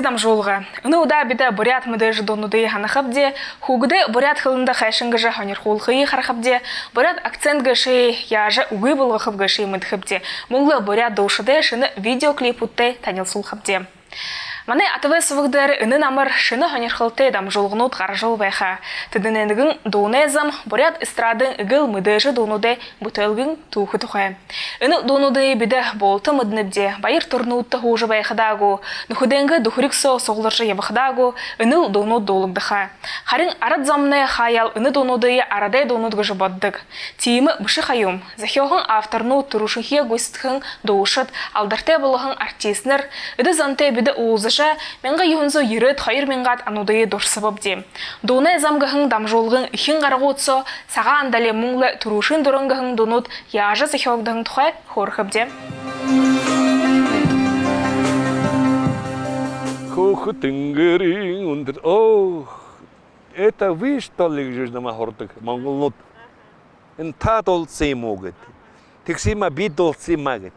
дам жолға. Үні ұда біді бұрят мүді жидонуды ханахабде, хугыды бұрят хылында хайшыңғы жа ханер холқы харахабде, бұрят акцент гаши яжы уғы болғықып гаши мүдхабде. Мұңлы бұрят доушыды шыны видеоклип ұтты танил сулхабде. Маны атывы сывығдар үні намыр шыны ханер хылты дам жолғынуд қаржыл байха. Тыдынендігін доунезам бұрят истрадың үгіл мүдежі донуды бұтылгын туқы тұқай. Үні донуды біді болты мүдініпде, байыр тұрнуытты хужы байқадагу, нүхуденгі дұхыриксо соғлыршы ебіқдагу, үні донуд долығдыға. Харин арад замны хаял үні донуды арадай донудғы жыбаддық. Тиімі бұшы қайым, захиоғын авторну тұрушынхе гөстіхін доушыт, алдартай болығын артиснер, үді зантай біді уызыша, менға юхынзо ерет хайыр менғат анудайы дұрсыбып дем. Доны замғығын дамжолғын ихин қарғы отсо, саға андале мұңлы тұрушын дұрыңғығын донуд яжы захиоғдығын тұхай хорхып дем. Хоху тынгырың ұндыр. Это вы, что ли, жуждама хортық, монголнут. Та толцы могут. Тексима бит толцы могут.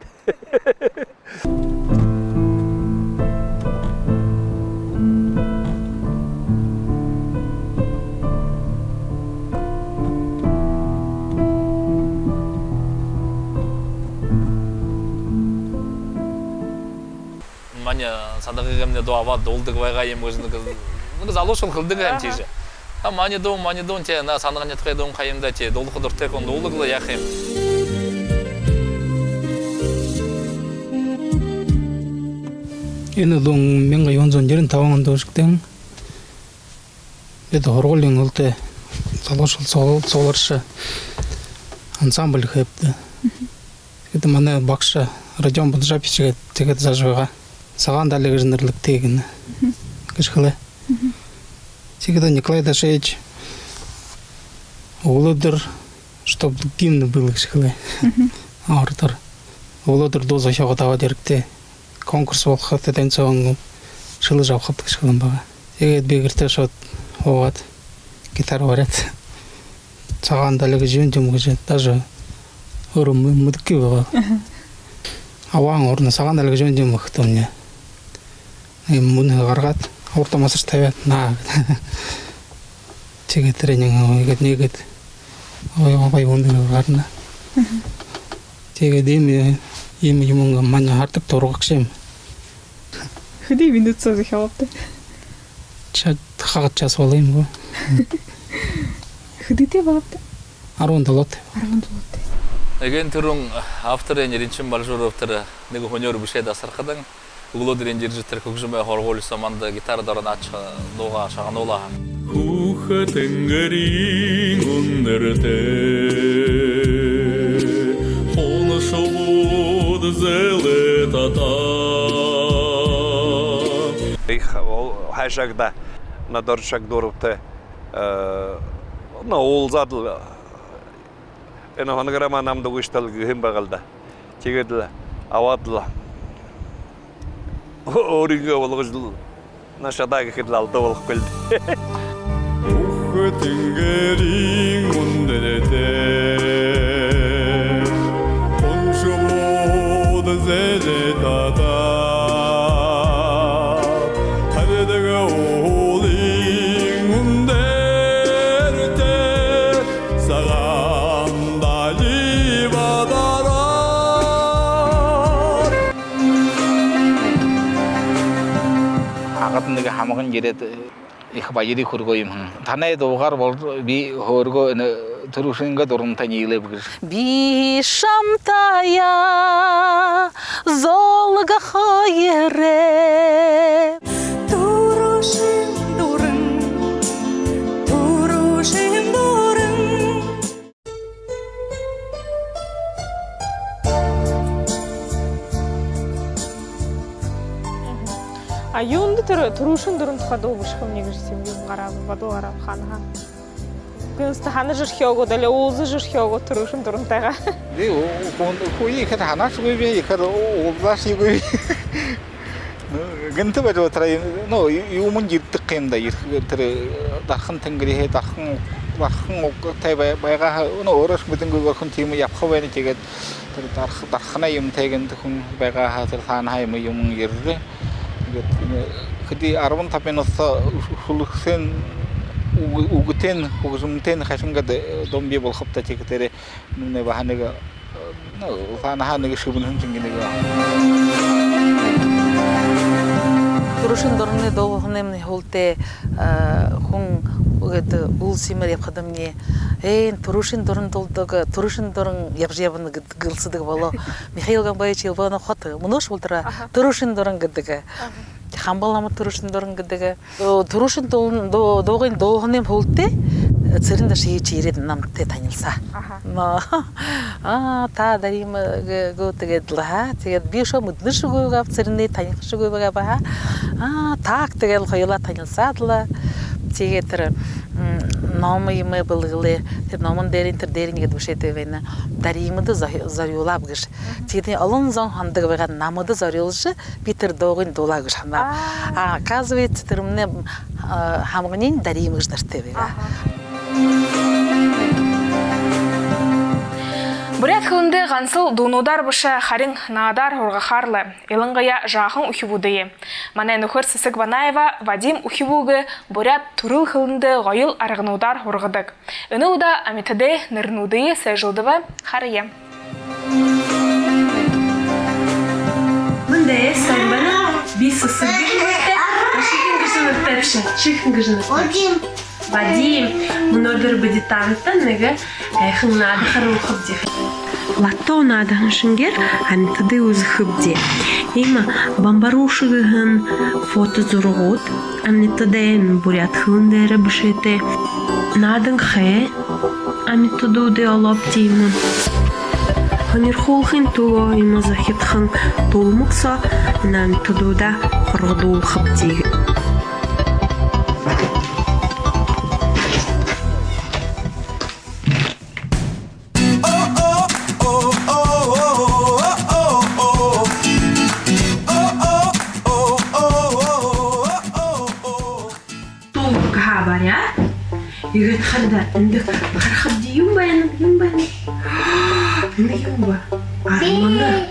Маня садағығымне дуава долдық вайға ем өзінің залошын қылдығы әм тежі. Мани дон те на санығын етқай дон қайымда те долдық дұртек он долдықлы яқым. Ені дон менға йонзон жерін таваңын дошықтың. Беді хорғолың ұлты залошыл соларшы ансамбль қайыпты. Еді маны бақшы радион бұд жапишіге тегет зажуға. Саған дәлігі жынырлық тегіні. Кішқылы. Всегда Николай Дашевич Володыр, чтобы гимн был кішқылы. Артыр. Володыр доза шоға тава дерікте. Конкурс болқы тәтен соғын жылы жауқып кішқылым баға. Тегет бегірті шот оғат. Гитар барет. Саған дәлігі жөн жымғы жет. Даже ұрым мүдікке баға. Ауаң орны саған дәлігі жөн жымғы қытымне. Мұны қарғат. Ортамасы штабет на тегет тренинг егет негет ой онды гарна тегет эми юмунга маня артык торгакшем Хыды минут созы хавапты. чат хагат час болайм го Хыды те балапты. Арондолот Еген түрің автор енерінчін балжуровтыры неге хонер бішеді асырқыдың. Улодырен жержеттер көкжімі хорғолы саманды гитарадарын ачы доға шаған олаға. Хуха тінгірін ұндырды, Хоны шолуды зәлі тата. Хайшақда на дұршақ дұрыпты. Ол задыл. Ені ғанығырама намды көштал күхім бағалда. Тегеділі, авадылы. Оринге олғы жыл нашадағы кеділ алды олық көлді. Хуха тінгірін ұндырды, Хоны шолуды зәлі тата. Ағатындығы хамығын жерет иқбайыры көргойым. Танай доғар бол би хорго тұрушынға дұрымта нейлі бүгір. Би шамтая золға хайыры Тұрушын дұрын, тұрушын дұрын А юнды тұрушын дұрын тұқады обышқым негізсем юн қарабы, баду қарабы қаныға. Күністі ханы жүрхеугі, дәлі олзы жүрхеугі тұрушын дұрын тәға. Хуй екер хана шүгөй бе, екер олза шүгөй. Гінті бәді отырай, юмын жирттік қиымда, дарқын тінгірі, дарқын оқтай байға, орыш бүтін көркін түйімі япқа бәні тегет, дарқына юм тегенді күн байға саны хайымы юмын ерді. Кыди арван тапеноса хулуксен угутен хугзумтен хашынга домбе болхапта текетере нуне баханега фанаханега шубунун чингенега. Турушин дорны долгонемне холте хун это улсимер япхадамне турушин дорн долдога турушин дорн япжебны гылсыдык боло Михаил Гамбаевич Илбана хаты мунош болтыра турушин дорн гыдыга хамбалама турушин дорн гыдыга турушин догын долгонем холте циринда шии чирет намте танилса но та дарим го тегедла тегед бишо муднышуга циринде танилшуга ба так тегел хойла танилсадла тегетер номыймы былгылы теп номын деринтер деринге душете вена даримды зарюлап гыш тегеден алын зон хандыгы бага намыды зарюлжы битер догын долагыш хана оказывается термне хамгынин даримыш дартебега. Бурят хылынды ғансыл дунудар бұша харин надар урғахарлы, еліңғая жағын ухибудыйы. Мана нөхір Сысық Банаева Вадим ухибуғы бурят турыл хылынды ғайыл арғынудар урғыдық. Үні ұда амитады нырнудыйы сәжілдіві хария. Мында самбана бис Сысық Банаева Вадим, много бадитанта, нега хын надо харухып ди. Латто надо хыншынгер, ами тады узхып ди. Има бамбарушыгын фото зургут, ами тады бурят хындere бшете. Надын хэ, ами тады уды алап димын. Ханир холхын туго има захит хын толмукса, ами тады уда хыргдул хып ди. يقعد خدا عندك خرخب دي يومبا يومبا أرمانة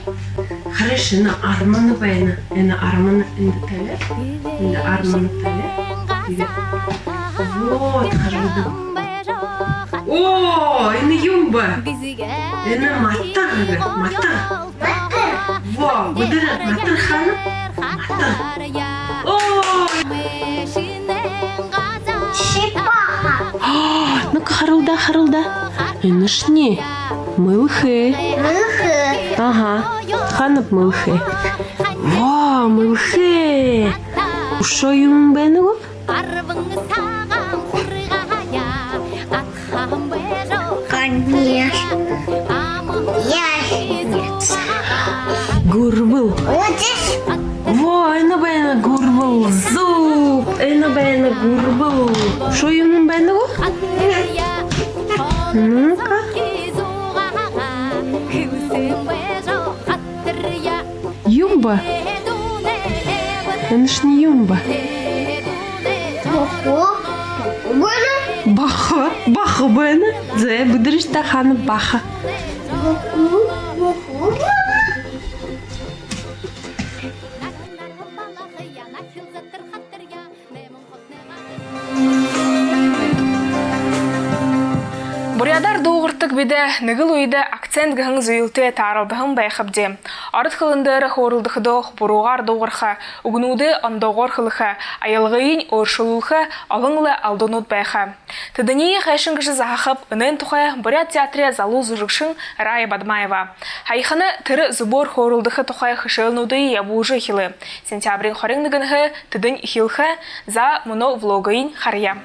خرش أنا أرمانة باينة أنا أرمانة عند تلا عند أرمانة تلا вот خربده أوه أنا يومبا أنا ماتر واو بدر ماتر خانة ماتر أوه ну-ка, харылда. Энышне. Мылхы. Ага. Ханып мылхы. Во, мылхы. Ушо юмбенугу? Конечно. Гурбыл. Во, эна бэна гурбыл. Зуб. Эна бэна гурбыл. Шо юмбенугу? Ну-ка. Юмба. Это ж не юмба. Баха. Баха бэна. Зе, будешь тахана баха. Бурядар доғыртық беді нігіл ойды акцент ғың зүйілті тарылдығын байқыбде. Арыт қылындыры хорылдықыды бұруғар доғырға, ұғынуды андоғыр қылыға, айылғайын оршылылығы алыңлы алдынуд байқа. Тыдыне қайшыңғышы зағақып, үнен тұқай Бурят театрия залу зүрікшін Рая Бадмаева. Хайқаны түрі зубор хорылдығы тұқай қышылынуды ябужы хилы. Сентябрин хорыңдығынғы тыдын хилғы за мұны влогайын хария.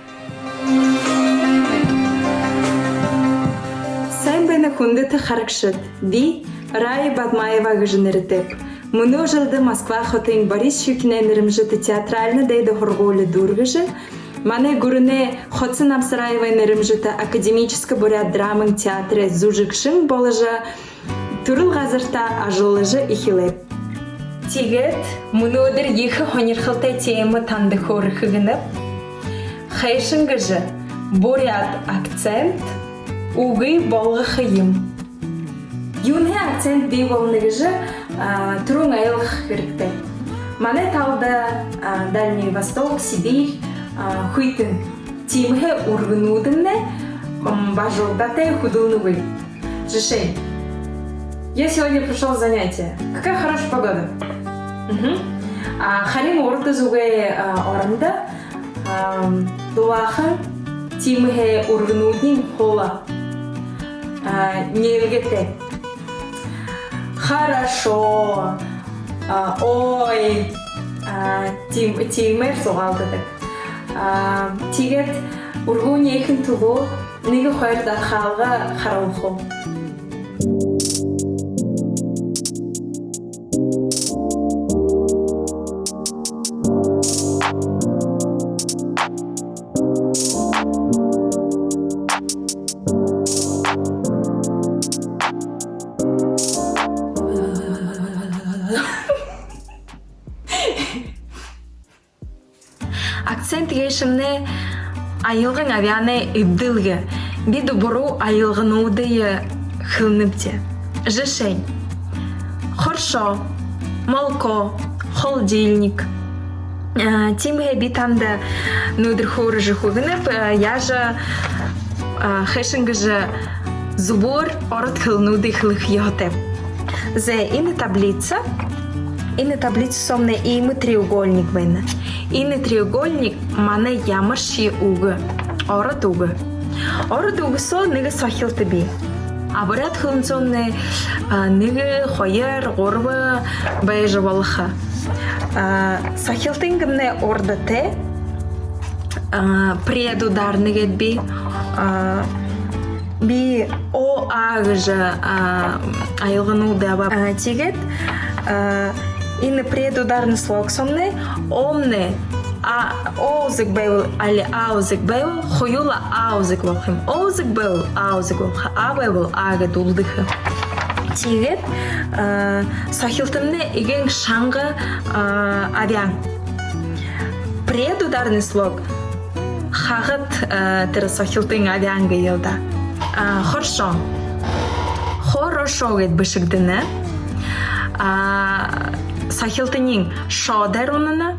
Сайбайна хундыты харакшыт, ди Рая Бадмаева гыжынырытып. Мұны жылды Москва хотын Борис Щукинайнырымжыты театральны дайды хорголы дургыжы, маны гурыне Хотсын Амсыраевайнырымжыты академический бурят драмын театры зужыкшын болыжы, турыл ғазырта ажылыжы ихилеп. Тегет, мұны одыр ехі хонерхылтай темы танды хорыхы гынып, хайшынгыжы бурят акцент, угы болғы қиым. Юны акцент бей болныгыжы турун айылық керекті. Мане талда Дальний Восток, Сибирь, хуйтын тимхе ургнудынне бажолдате худылнувы. Жишень. Я сегодня пришел с занятия. Какая хорошая погода. Харим орды зуге орында дулаха тимхе ургнуднин хола. Невгете. Хорошо. Ой. Тимер соғалдыдық. Тигет ургун ейхін тұлу неге қойырдар қалға қарауқу. Акцент ешімне айылғын авианы үбділгі. Биді бұру айылғын удыйы хылныбде. Жишень. Хорошо. Молоко. Холодильник. Тимге битанды нудыр хоры жихугынып, яжа хэшінгі жы зубор орыт хылнуды хылых йотеп. Зе ины таблица. Ины таблица сомне имы треугольник вена. Ины треугольник мане ямырши угы. Орыт угы. Орыт угы со ныгы сахил таби. Абырят хылын сомне ныгы хойыр, горвы, байжы валыха. Сахил тынгымне орда те. Предудар ныгет би. Би о агыжы айылғын уды аба тегет. Ины предударный слог сомне, омне аузык бейвыл, али аузык бейвыл, хуюла аузык волхым. Аузык бейвыл, аузык волхы, а бейвыл, ага дулдыхы. Тегет, сахилтымне иген шаңғы авиан. Предударный слог, хағыт тірі сахилтың авианға елда. Хорошо. Хорошо гет бішігдіні. Сахилтынин шо дерунына.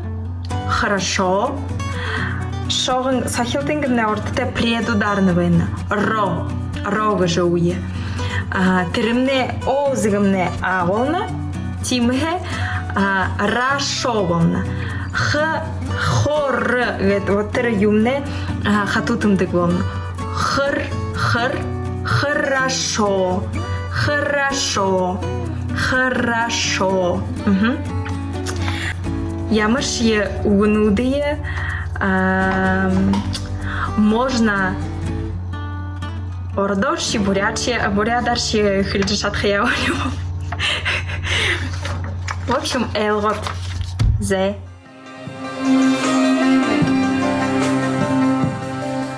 Хорошо. Шоғын сахилтынгымне ортыте предударнывыны. Ро. Рога жауе. Тірімне озығымне ағылны. Тимге рашо болны. Хор. Вот тірі юмне хатутымдық болны. Хыр. Хорошо. Хорошо. Хорошо. Ямыршие угнудые можно ордорши бурячие, а бурядарши хильджишат хаявалю. В общем, элгот зе.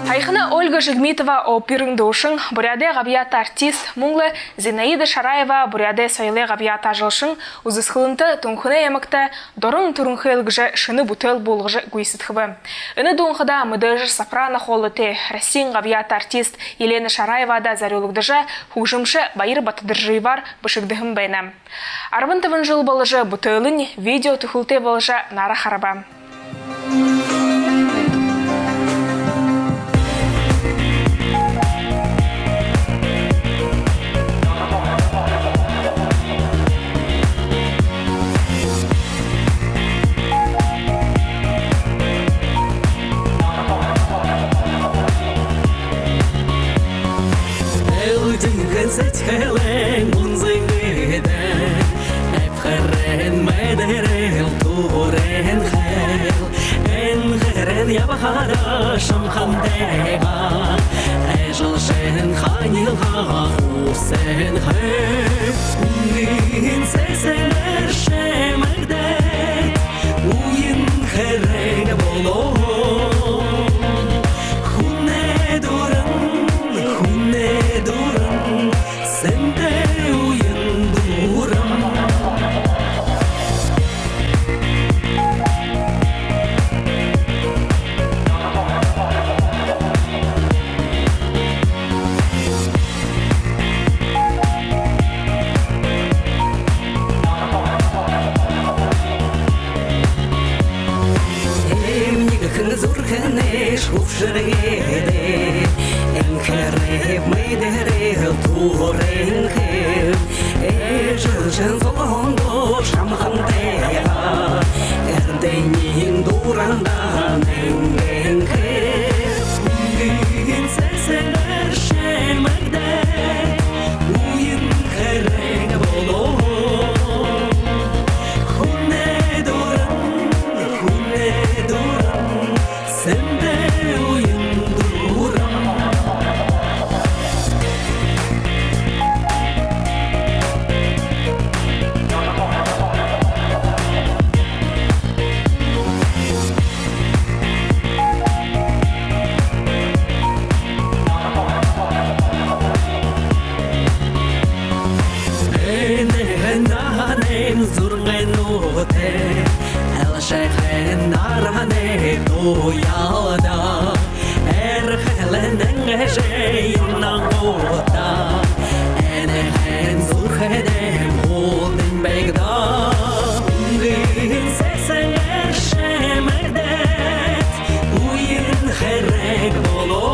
Айхына Ольга Жигмитова о пирыңдошың, буряде ғабията артист, мұңлы Зинаида Шараева буряде сойлы ғабията жылшың, ұзысқылынты тұңқыны емікті дорың тұрыңқы елгіжі шыны бұтыл болғыжы гүйсітхібі. Үні доңқыда мұдыжы сопрано холыты Россин ғабията артист Елена Шараева да зарелугдыжы хужымшы байыр батыдыржы бар бұшығдығым бәйнам. Арбынтывын жыл болыжы бұтылын видео тұхылты болыжы нара хараба. Хелен унзингеде эпхерен медерел турен хел энхерен ябахара шамхандега эжелшен ханилга хусен хел уин сесенер шемерде уин херен боло хуне дуран Егер зурханеш хушрегеде Энхереп мейдерел туренхер Ежелжен золондо шамхантега Эрденин дурандан энгенхер Угин сесенер шемегде Уин херек боло Sende uyunduram Ene zurngenote El shekhen narane doyada Erhelenen jeinangota Ene hen zurgenem holding begda Ungin sesen erşemegdet Uyin herreg bolo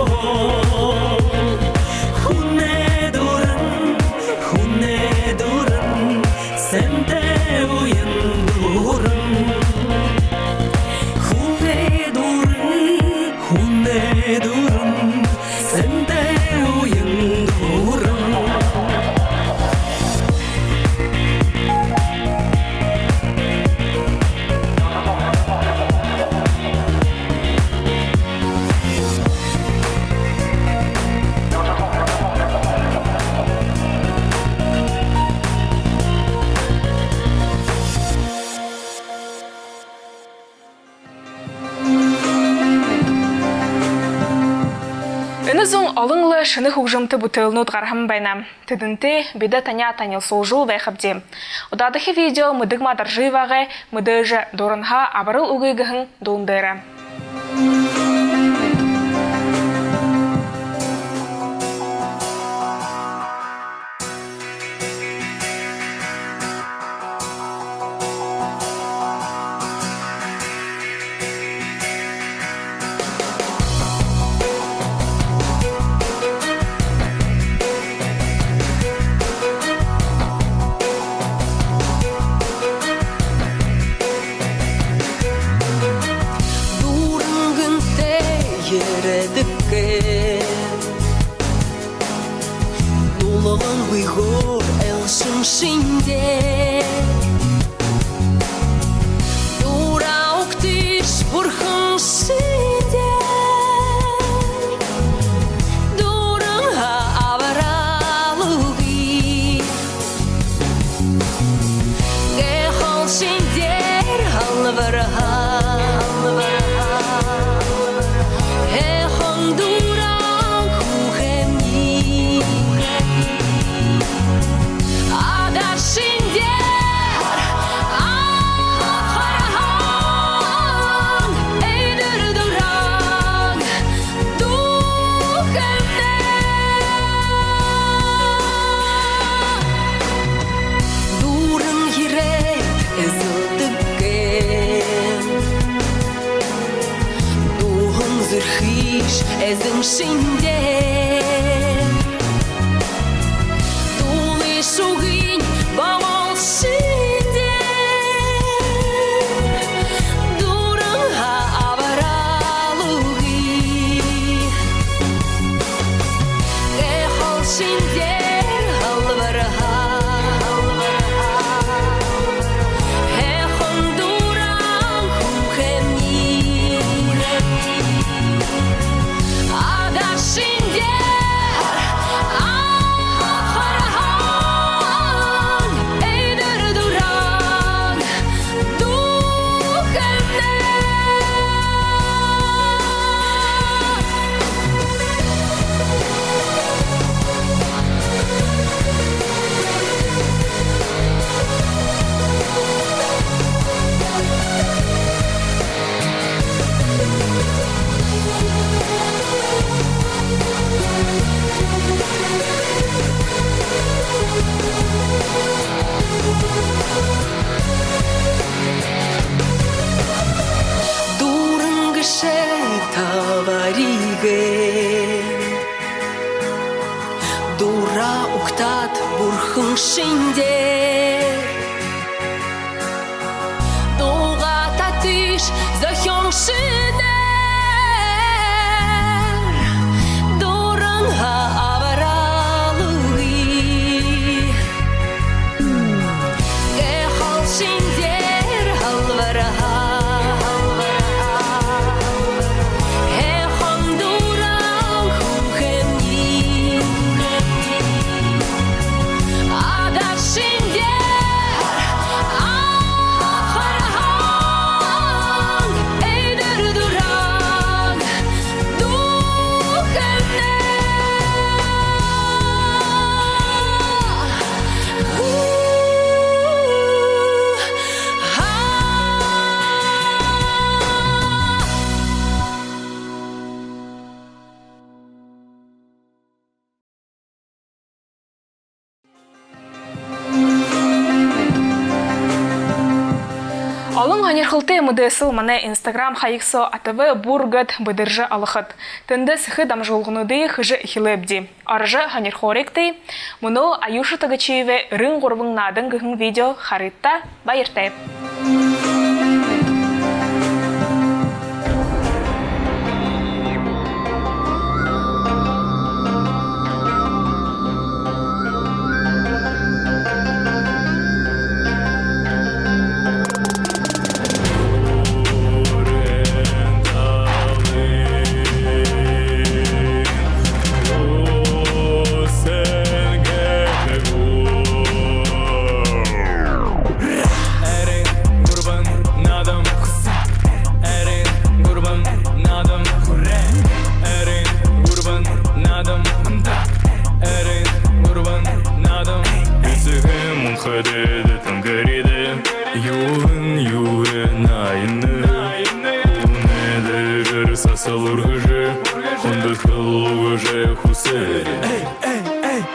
Hunne duran Sende uyunduran Hunne duran Sende uyunduran Энэзон олыңлы шыны хужымты бутылнут гархам байнам. Тыдынты бида таня танил солжул вайхабди. Удадыхи видео мыдык мадарживаға мыдыжы дорынха абарыл угыйгыхын дондыры. Dulağın uygur elsin şimdi Dura uktiş burkun şimdi Durun ha avaralığı Gehol şimdi halvaraha Ezin şimdi Duli sugin bağol şimdi Durun ha avaralığı Gehol şimdi halvaraha Hehon duran hukemni Şimdi Durun gışe Охын шиндер Дуға татыш зөхен шинер Дурынға аваралуги Гехал шиндер халвараға Эхон дуран хухемни Адar шиндер ахархан Эйдер дуран духемне Алың ғанерхылты мұдесыл мане Инстаграм хайықсо атывы бургат быдыржы алықыт. Тінді сықы дамжылғыныды хыжы хилебди. Аржы ғанерхоректі, мұны аюшы тағычеве рың ғорбың надың ғың видео харитта байыртайып.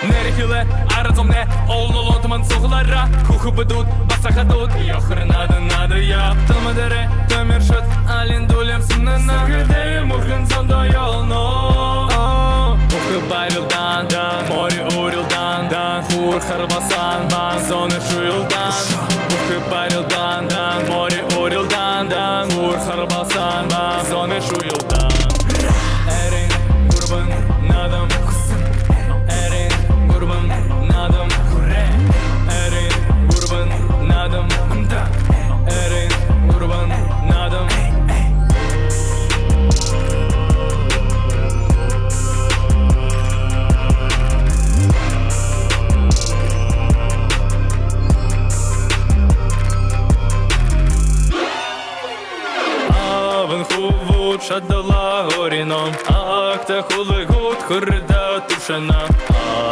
Нерхиле, аразомне, олнолотман соғлара Кухы быдут, басаха дут, йохыр надо я Тылмадере, төмершет, алин дулем сынына Сыргыды, мухын сонда ялно Кухы байрылдан, море урилдан Хур харбасан, зоны шуилдан Кухы байрылдан, море урилдан Хур харбасан, зоны шуилдан Эрин, гурбан, надам Шаддала горином, акта хулы гуд хурда тушана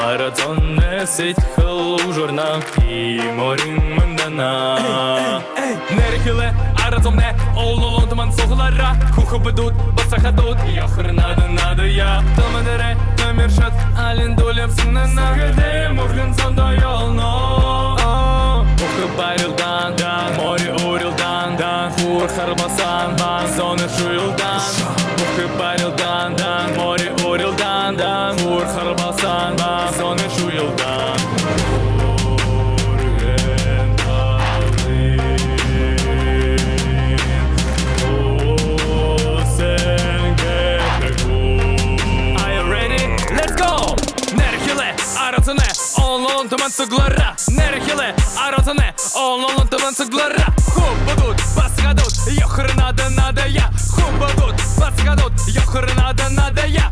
Арадзонне сеть хыл ужурна и морин мандана Нерхиле, арадзонне, олнолонтман соғлара Кухы быдут, басаха дут, йохыр надо я Тылмадере, төмершет, алин дулем сынына Сыргыды, мухын сонда ялно Кухы байрылдан, море урилдан Хур харбасан, зоны шуилдан Кухы байрылдан, море урилдан Хур харбасан, зоны шуилдан Sıglara Nerhile aratane Olnolun tımın sıglara Hubudut Baskadut Yokhır nada ya Hubudut Baskadut Yokhır nada ya